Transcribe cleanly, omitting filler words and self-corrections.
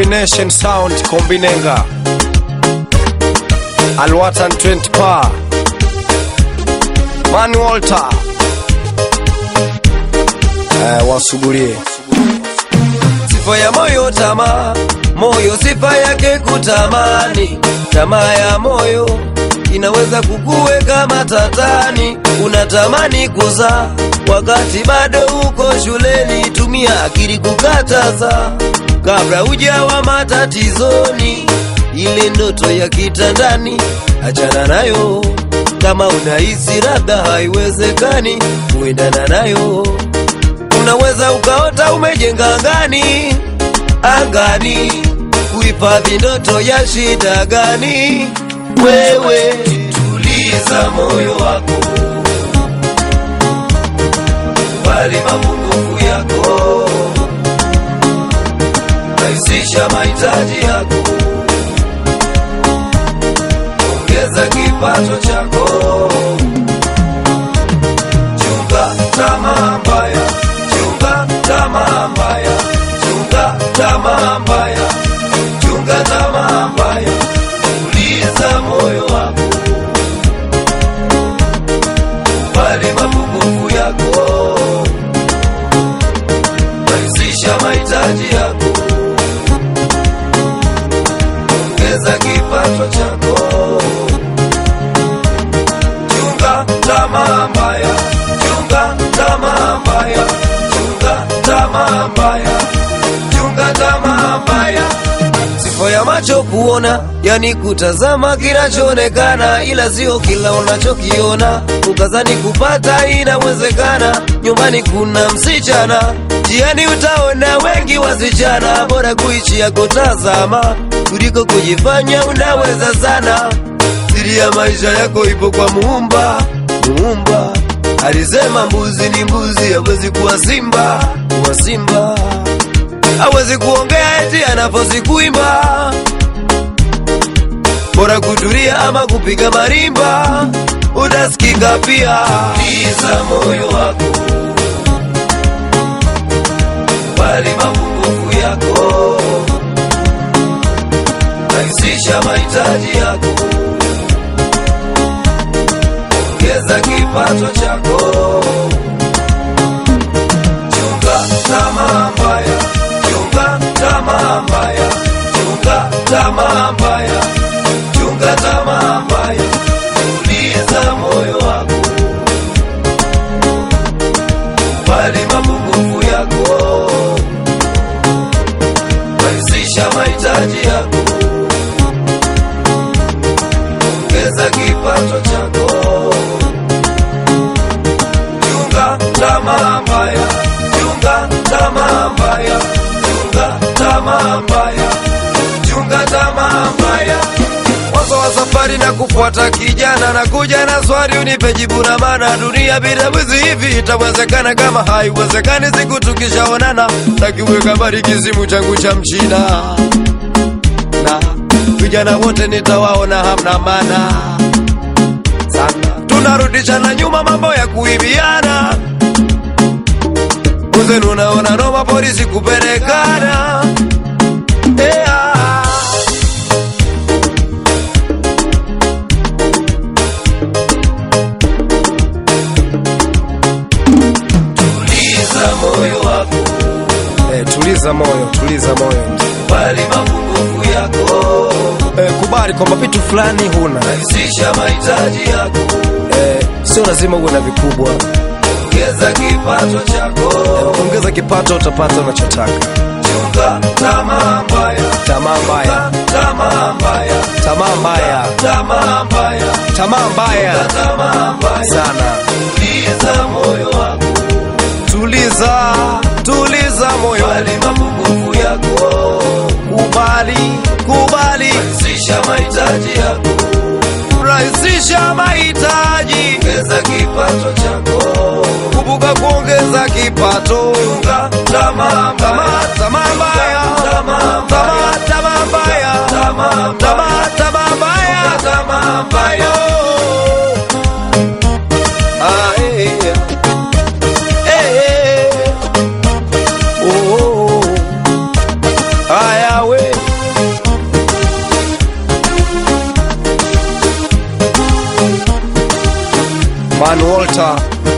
Combination sound kombinenga Alwatan 20 pa Man Walter wasugulie sifa ya moyo tamaa, moyo sifa yake kutamani. Tamaa ya moyo inaweza kukuweka matatani. Unatamani kuzaa wakati bado uko shuleni, tumia akili kukataza kabla hujawa matatizoni. Ile ndoto ya kitandani achana nayo, kama unahisi labda haiwezekani kuendana nayo. Unaweza ukaota umejenga angani, angani, kuhifadhi ndoto ya shida gani? Wewe tuliza moyo wako, bali mapungufu yako, rahisisha mahitaji yako, ongeza kipato chako, chunga tamaa mbaya, chunga tamaa mbaya, chunga tamaa mbaya, chunga tamaa mbaya. Tuliza moyo wako, bali mapungufu yako, rahisisha mahitaji yako, ongeza kipato chako, chunga tamaa mbaya, chunga tamaa mbaya, chunga tamaa mbaya, chunga tamaa mbaya. Sifa ya macho kuona, yani kutazama kinachoonekana, ila sio kila unachokiona. Ukazani kupata inawezekana, nyumbani kuna msichana, jiani utaona wengi wasichana. Bora kuishi ya kutazama kuliko kujifanya unaweza sana. Siri ya maisha yako ipo kwa Muumba. Muumba alisema mbuzi ni mbuzi, hawezi kuwa simba, kuwa simba. Hawezi kuongea eti anafosi kuimba, bora kutulia ama kupiga marimba, utasikika pia. Tuliza moyo wako, bali mapungufu yako, rahisisha mahitaji yako, ongeza kipato chako, chunga tamaa mbaya, chunga tamaa mbaya, chunga tamaa mbaya, chunga tamaa mbaya. Tuliza moyo wako, bali mapungufu yako, rahisisha mahitaji yako, ongeza kipato chako, chunga tamaa mbaya, chunga tamaa mbaya, chunga tamaa mbaya, chunga tamaa mbaya. Wazo wa safari na kufuata kijana, na kuja na swali unipe jibu na maana. Dunia bila wizi hivi itawezekana? Kama haiwezekani siku tukishaonana, takiweka bariki simu changu cha mchina, na vijana wote nitawaona hamna maana sana. Tunarudishana nyuma mambo ya kuibiana, uzenu unaona noma polisi kupelekana. Tuliza moyo wako, tuliza moyo, tuliza moyo, bali mapungufu yako, kubali kwamba vitu fulani huna, rahisisha mahitaji yako, sio lazima uwe na vikubwa, ongeza kipato chako, ongeza kipato utapata unachotaka. Chunga tamaa mbaya, tamaa mbaya, tamaa mbaya, tamaa mbaya, tamaa mbaya, tamaa mbaya, tamaa mbaya sana. Tuliza moyo wako, tuliza, tuliza moyo, bali mapungufu yako, kubali, kubali, rahisisha mahitaji yako, rahisisha mahitaji, ongeza kipato chako, kumbuka kuongeza kipato, chunga tamaa mbaya, tamaa mbaya, tamaa mbaya, tamaa mbaya, tamaa mbaya, tamaa mbaya, tamaa mbaya. Aya we altar.